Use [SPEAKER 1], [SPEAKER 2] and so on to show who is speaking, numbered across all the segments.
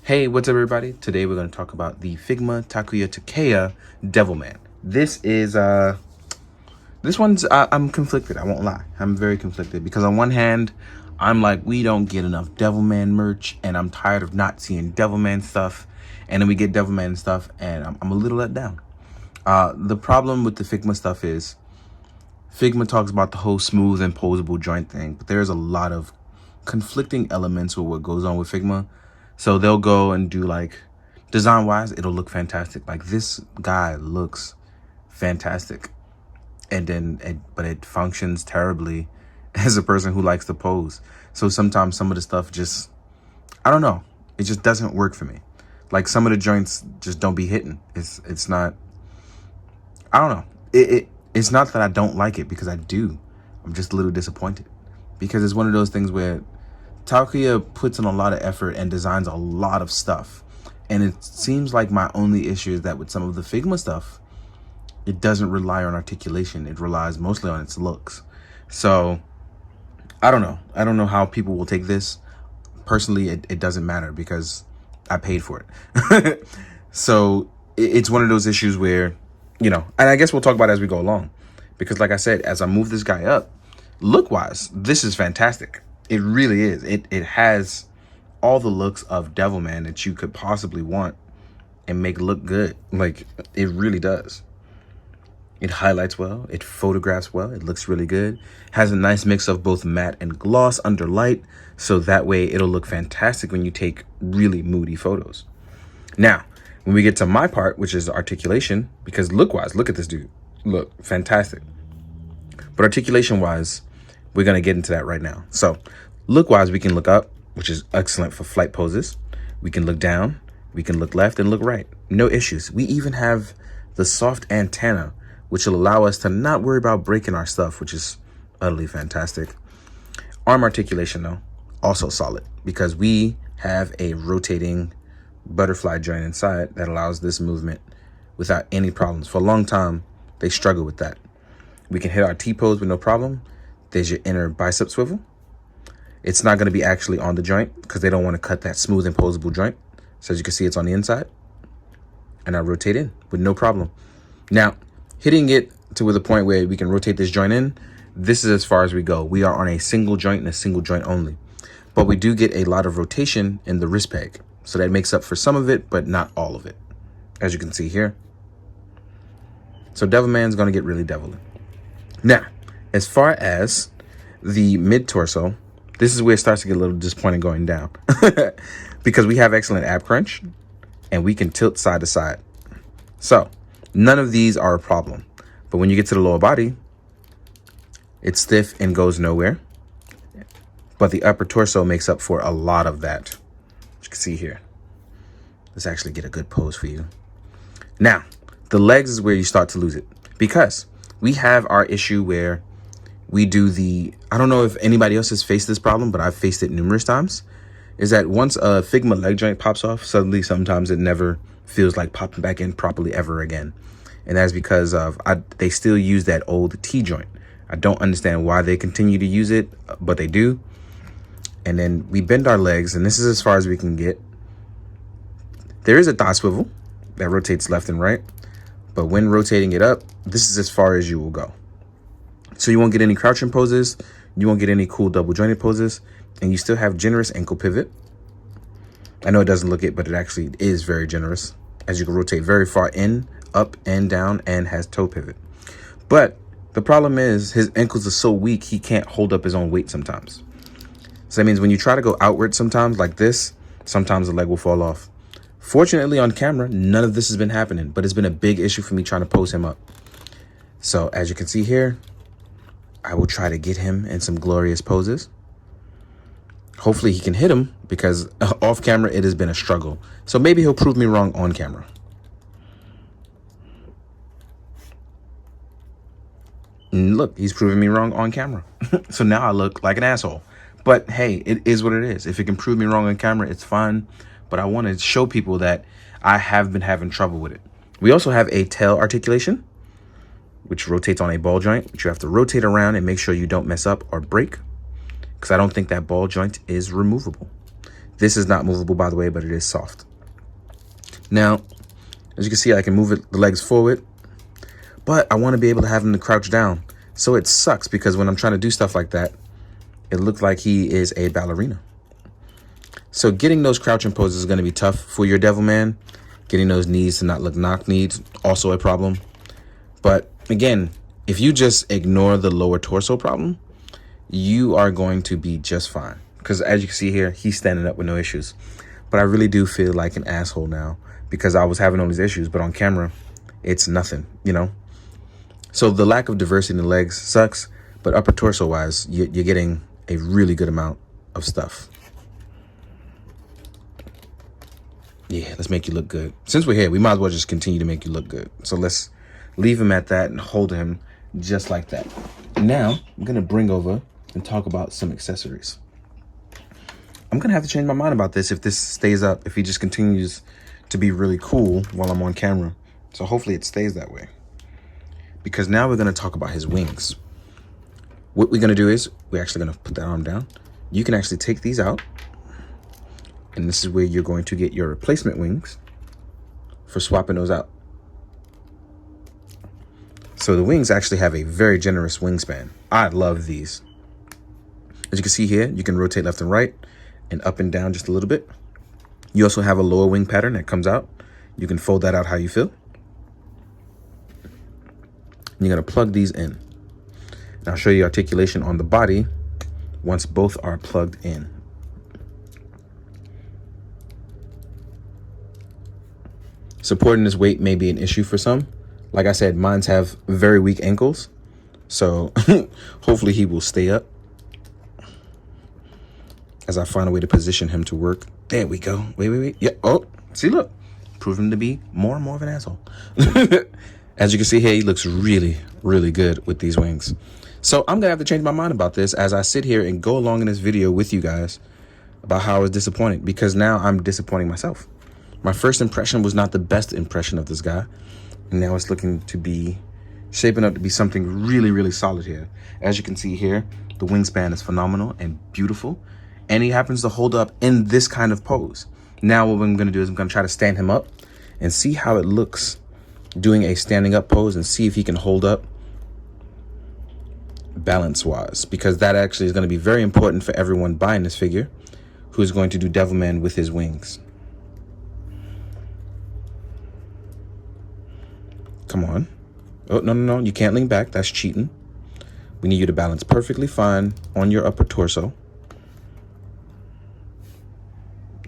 [SPEAKER 1] Hey, what's up everybody? Today we're going to talk about the Figma Takeya Devilman. This one's I'm conflicted, I won't lie. I'm very conflicted because on one hand, I'm like, we don't get enough Devilman merch and I'm tired of not seeing Devilman stuff. And then we get Devilman stuff and I'm a little let down. The problem with the Figma stuff is Figma talks about the whole smooth and posable joint thing, but there's a lot of conflicting elements with what goes on with Figma. So they'll go and do like, design wise, it'll look fantastic. Like this guy looks fantastic. But it functions terribly as a person who likes to pose. So sometimes some of the stuff just, I don't know. It just doesn't work for me. Like some of the joints just don't be hitting. It's not, I don't know. It's not that I don't like it, because I do. I'm just a little disappointed because it's one of those things where Takeya puts in a lot of effort and designs a lot of stuff. And it seems like my only issue is that with some of the Figma stuff, it doesn't rely on articulation. It relies mostly on its looks. So I don't know. I don't know how people will take this. Personally, it doesn't matter because I paid for it. So it's one of those issues where, and I guess we'll talk about it as we go along. Because like I said, as I move this guy up, look-wise, this is fantastic. It really is. It has all the looks of Devilman that you could possibly want and make look good. Like, it really does. It highlights well. It photographs well. It looks really good. Has a nice mix of both matte and gloss under light. So that way it'll look fantastic when you take really moody photos. Now, when we get to my part, which is articulation, because look-wise, look at this dude. Look, fantastic. But articulation-wise, we're going to get into that right now. So look-wise, we can look up, which is excellent for flight poses. We can look down. We can look left and look right. No issues. We even have the soft antenna, which will allow us to not worry about breaking our stuff, which is utterly fantastic. Arm articulation, though, also solid, because we have a rotating butterfly joint inside that allows this movement without any problems. For a long time, they struggle with that. We can hit our T-pose with no problem. There's your inner bicep swivel. It's not going to be actually on the joint because they don't want to cut that smooth and posable joint. So as you can see, it's on the inside. And I rotate in with no problem. Now, hitting it to the point where we can rotate this joint in, this is as far as we go. We are on a single joint and a single joint only. But we do get a lot of rotation in the wrist peg. So that makes up for some of it, but not all of it, as you can see here. So Devilman's going to get really deviling. Now, as far as the mid-torso, this is where it starts to get a little disappointing going down. Because we have excellent ab crunch, and we can tilt side to side. So, none of these are a problem. But when you get to the lower body, it's stiff and goes nowhere. But the upper torso makes up for a lot of that. As you can see here. Let's actually get a good pose for you. Now, the legs is where you start to lose it. Because we have our issue where we do I don't know if anybody else has faced this problem, but I've faced it numerous times, is that once a Figma leg joint pops off, suddenly sometimes it never feels like popping back in properly ever again. And that's because they still use that old T joint. I don't understand why they continue to use it, but they do. And then we bend our legs, and this is as far as we can get. There is a thigh swivel that rotates left and right, but when rotating it up, this is as far as you will go. So you won't get any crouching poses, you won't get any cool double jointed poses, and you still have generous ankle pivot. I know it doesn't look it, but it actually is very generous, as you can rotate very far in, up and down, and has toe pivot. But the problem is his ankles are so weak, he can't hold up his own weight sometimes. So that means when you try to go outward sometimes like this, sometimes the leg will fall off. Fortunately on camera, none of this has been happening, but it's been a big issue for me trying to pose him up. So as you can see here, I will try to get him in some glorious poses. Hopefully he can hit him, because off camera, it has been a struggle. So maybe he'll prove me wrong on camera. And look, he's proving me wrong on camera. So now I look like an asshole. But hey, it is what it is. If it can prove me wrong on camera, it's fine. But I want to show people that I have been having trouble with it. We also have a tail articulation, which rotates on a ball joint, which you have to rotate around and make sure you don't mess up or break, because I don't think that ball joint is removable. This is not movable, by the way, but it is soft. Now, as you can see, I can move the legs forward, but I want to be able to have him to crouch down. So it sucks because when I'm trying to do stuff like that, it looks like he is a ballerina. So getting those crouching poses is going to be tough for your Devilman. Getting those knees to not look knock-kneed, also a problem. But again, if you just ignore the lower torso problem, you are going to be just fine. Because as you can see here, he's standing up with no issues. But I really do feel like an asshole now because I was having all these issues, but on camera, it's nothing, you know? So the lack of diversity in the legs sucks, but upper torso wise, you're getting a really good amount of stuff. Yeah, let's make you look good. Since we're here, we might as well just continue to make you look good. So let's leave him at that and hold him just like that. Now, I'm going to bring over and talk about some accessories. I'm going to have to change my mind about this if this stays up, if he just continues to be really cool while I'm on camera. So hopefully it stays that way. Because now we're going to talk about his wings. What we're going to do is we're actually going to put that arm down. You can actually take these out. And this is where you're going to get your replacement wings for swapping those out. So the wings actually have a very generous wingspan. I love these. As you can see here, you can rotate left and right and up and down just a little bit. You also have a lower wing pattern that comes out. You can fold that out how you feel. And you're going to plug these in. And I'll show you articulation on the body once both are plugged in. Supporting this weight may be an issue for some. Like I said, mines have very weak ankles. So hopefully he will stay up as I find a way to position him to work. There we go. Wait. Yeah. Oh, see, look. Prove him to be more and more of an asshole. As you can see here, he looks really, really good with these wings. So I'm going to have to change my mind about this as I sit here and go along in this video with you guys about how I was disappointed, because now I'm disappointing myself. My first impression was not the best impression of this guy. And now it's looking to be shaping up to be something really, really solid here. As you can see here, the wingspan is phenomenal and beautiful. And he happens to hold up in this kind of pose. Now what I'm going to do is I'm going to try to stand him up and see how it looks doing a standing up pose and see if he can hold up balance wise, because that actually is going to be very important for everyone buying this figure who is going to do Devilman with his wings. Come on. Oh, no. You can't lean back. That's cheating. We need you to balance perfectly fine on your upper torso.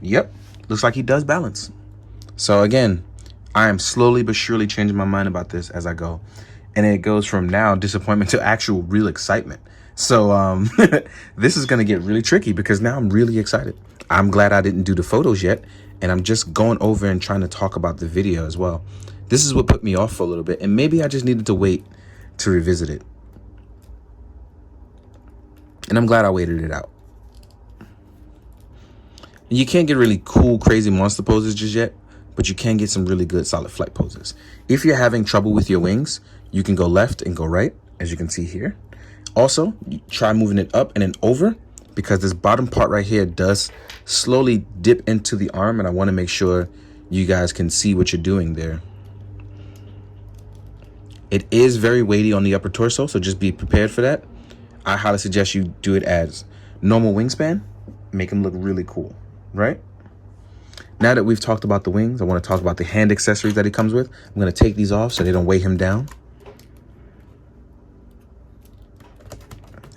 [SPEAKER 1] Yep. Looks like he does balance. So again, I am slowly but surely changing my mind about this as I go. And it goes from now disappointment to actual real excitement. So this is going to get really tricky because now I'm really excited. I'm glad I didn't do the photos yet. And I'm just going over and trying to talk about the video as well. This is what put me off for a little bit. And maybe I just needed to wait to revisit it. And I'm glad I waited it out. And you can't get really cool, crazy monster poses just yet, but you can get some really good solid flight poses. If you're having trouble with your wings, you can go left and go right, as you can see here. Also, you try moving it up and then over, because this bottom part right here does slowly dip into the arm, and I want to make sure you guys can see what you're doing there. It is very weighty on the upper torso, so just be prepared for that. I highly suggest you do it as normal wingspan. Make him look really cool, right? Now that we've talked about the wings, I want to talk about the hand accessories that he comes with. I'm going to take these off so they don't weigh him down,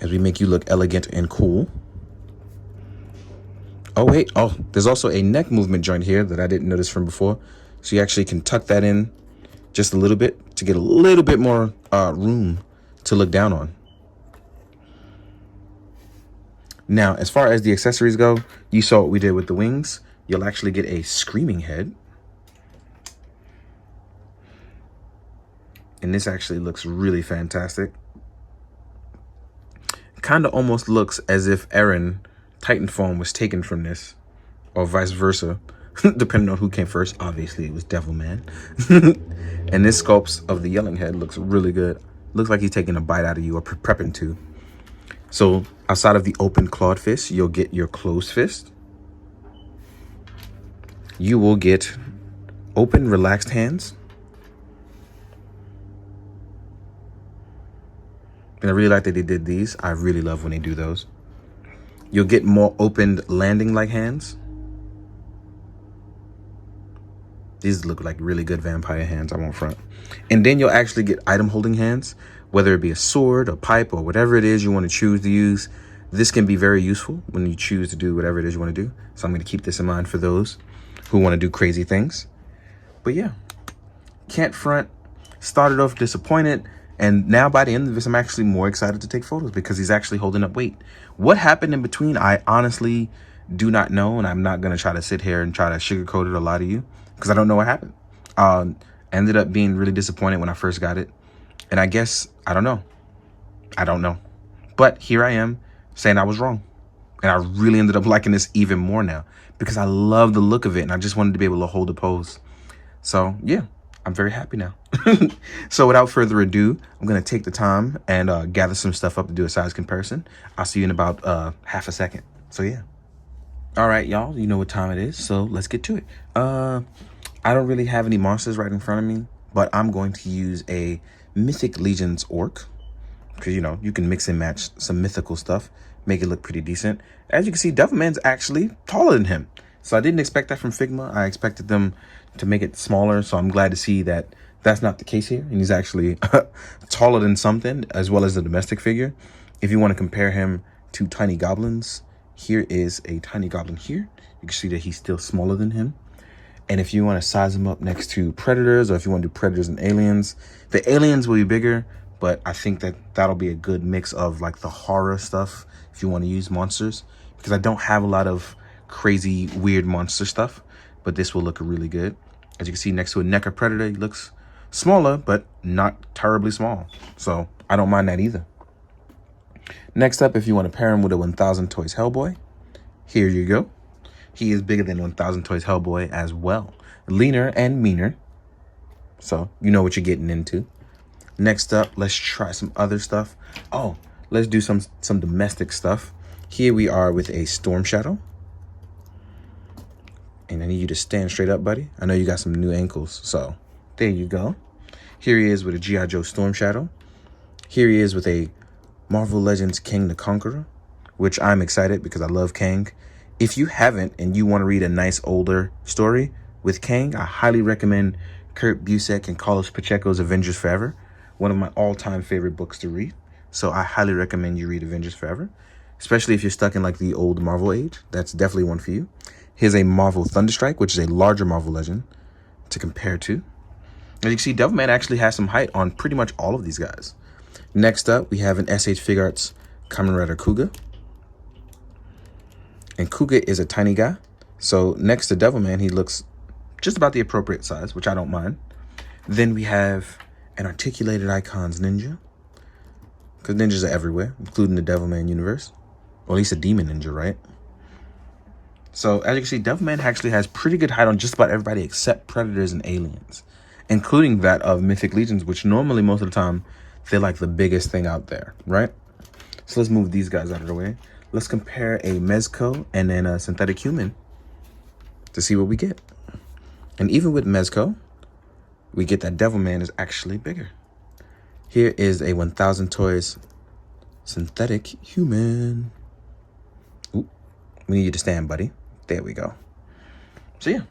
[SPEAKER 1] as we make you look elegant and cool. Oh, wait. Oh, there's also a neck movement joint here that I didn't notice from before. So you actually can tuck that in just a little bit to get a little bit more room to look down on. Now, as far as the accessories go, you saw what we did with the wings. You'll actually get a screaming head. And this actually looks really fantastic. Kind of almost looks as if Eren Titan form was taken from this, or vice versa, depending on who came first. Obviously, it was Devilman. And this sculpt of the yelling head looks really good. Looks like he's taking a bite out of you or prepping to. So outside of the open clawed fist, you'll get your closed fist. you will get open, relaxed hands. And I really like that they did these. I really love when they do those. You'll get more opened landing-like hands. These look like really good vampire hands, I won't front. And then you'll actually get item holding hands, whether it be a sword, a pipe, or whatever it is you want to choose to use. This can be very useful when you choose to do whatever it is you want to do. So I'm going to keep this in mind for those who want to do crazy things. But yeah, can't front. Started off disappointed. And now by the end of this, I'm actually more excited to take photos because he's actually holding up weight. What happened in between, I honestly do not know. And I'm not going to try to sit here and try to sugarcoat it or lie to you because I don't know what happened. Ended up being really disappointed when I first got it. And I guess, I don't know. But here I am saying I was wrong. And I really ended up liking this even more now because I love the look of it. And I just wanted to be able to hold the pose. So yeah, I'm very happy now. So without further ado, I'm going to take the time and gather some stuff up to do a size comparison. I'll see you in about half a second. So yeah. All right, y'all, you know what time it is. So let's get to it. I don't really have any monsters right in front of me, but I'm going to use a Mythic Legions Orc. Because, you know, you can mix and match some mythical stuff, make it look pretty decent. As you can see, Devilman's actually taller than him. So I didn't expect that from Figma. I expected them to make it smaller. So I'm glad to see that that's not the case here. And he's actually taller than something, as well as the domestic figure. If you want to compare him to tiny goblins, here is a tiny goblin here. You can see that he's still smaller than him. And if you want to size him up next to predators, or if you want to do predators and aliens, the aliens will be bigger. But I think that that'll be a good mix of like the horror stuff if you want to use monsters, because I don't have a lot of crazy weird monster stuff, but this will look really good. As you can see next to a Neca Predator, he looks smaller, but not terribly small. So I don't mind that either. Next up, if you want to pair him with a 1000 Toys Hellboy, here you go. He is bigger than 1000 Toys Hellboy as well. Leaner and meaner. So you know what you're getting into. Next up, let's try some other stuff. Oh, let's do some domestic stuff. Here we are with a Storm Shadow. And I need you to stand straight up, buddy. I know you got some new ankles, so there you go. Here he is with a G.I. Joe Storm Shadow. Here he is with a Marvel Legends Kang the Conqueror, which I'm excited because I love Kang. If you haven't and you want to read a nice older story with Kang, I highly recommend Kurt Busiek and Carlos Pacheco's Avengers Forever. One of my all-time favorite books to read. So I highly recommend you read Avengers Forever, especially if you're stuck in like the old Marvel age. That's definitely one for you. Here's a Marvel Thunderstrike, which is a larger Marvel Legend to compare to. As you can see, Devilman actually has some height on pretty much all of these guys. Next up, we have an SH Figuarts Kamen Rider Kuga. And Kuga is a tiny guy. So next to Devilman, he looks just about the appropriate size, which I don't mind. Then we have an Articulated Icons Ninja. Because ninjas are everywhere, including the Devilman universe. Or at least a demon ninja, right? So as you can see, Devilman actually has pretty good height on just about everybody except predators and aliens. Including that of Mythic Legions, which normally most of the time, they're like the biggest thing out there, right? So let's move these guys out of the way. Let's compare a Mezco and then a synthetic human to see what we get. And even with Mezco, we get that Devilman is actually bigger. Here is a 1000 Toys synthetic human. Ooh, we need you to stand, buddy. There we go. So yeah,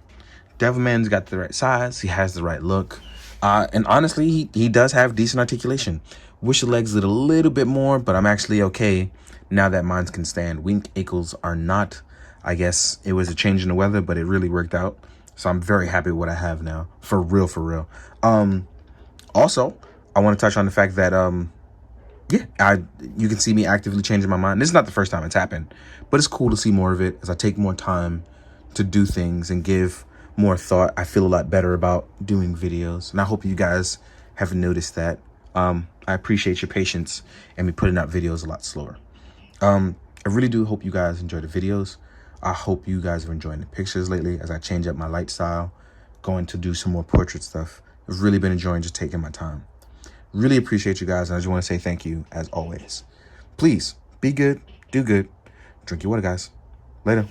[SPEAKER 1] Devilman's got the right size. He has the right look. And honestly, he does have decent articulation. Wish the legs did a little bit more, but I'm actually okay now that mine can stand. Wing ankles are not. I guess it was a change in the weather, but it really worked out. So I'm very happy with what I have now. For real, for real. Also, I want to touch on the fact that, you can see me actively changing my mind. This is not the first time it's happened, but it's cool to see more of it as I take more time to do things and give more thought. I feel a lot better about doing videos, and I hope you guys have noticed that. I appreciate your patience and me putting out videos a lot slower. I really do hope you guys enjoy the videos. I hope you guys are enjoying the pictures lately as I change up my light style, going to do some more portrait stuff. I've really been enjoying just taking my time. Really appreciate you guys, and I just want to say thank you as always. Please be good, do good, drink your water, guys. Later.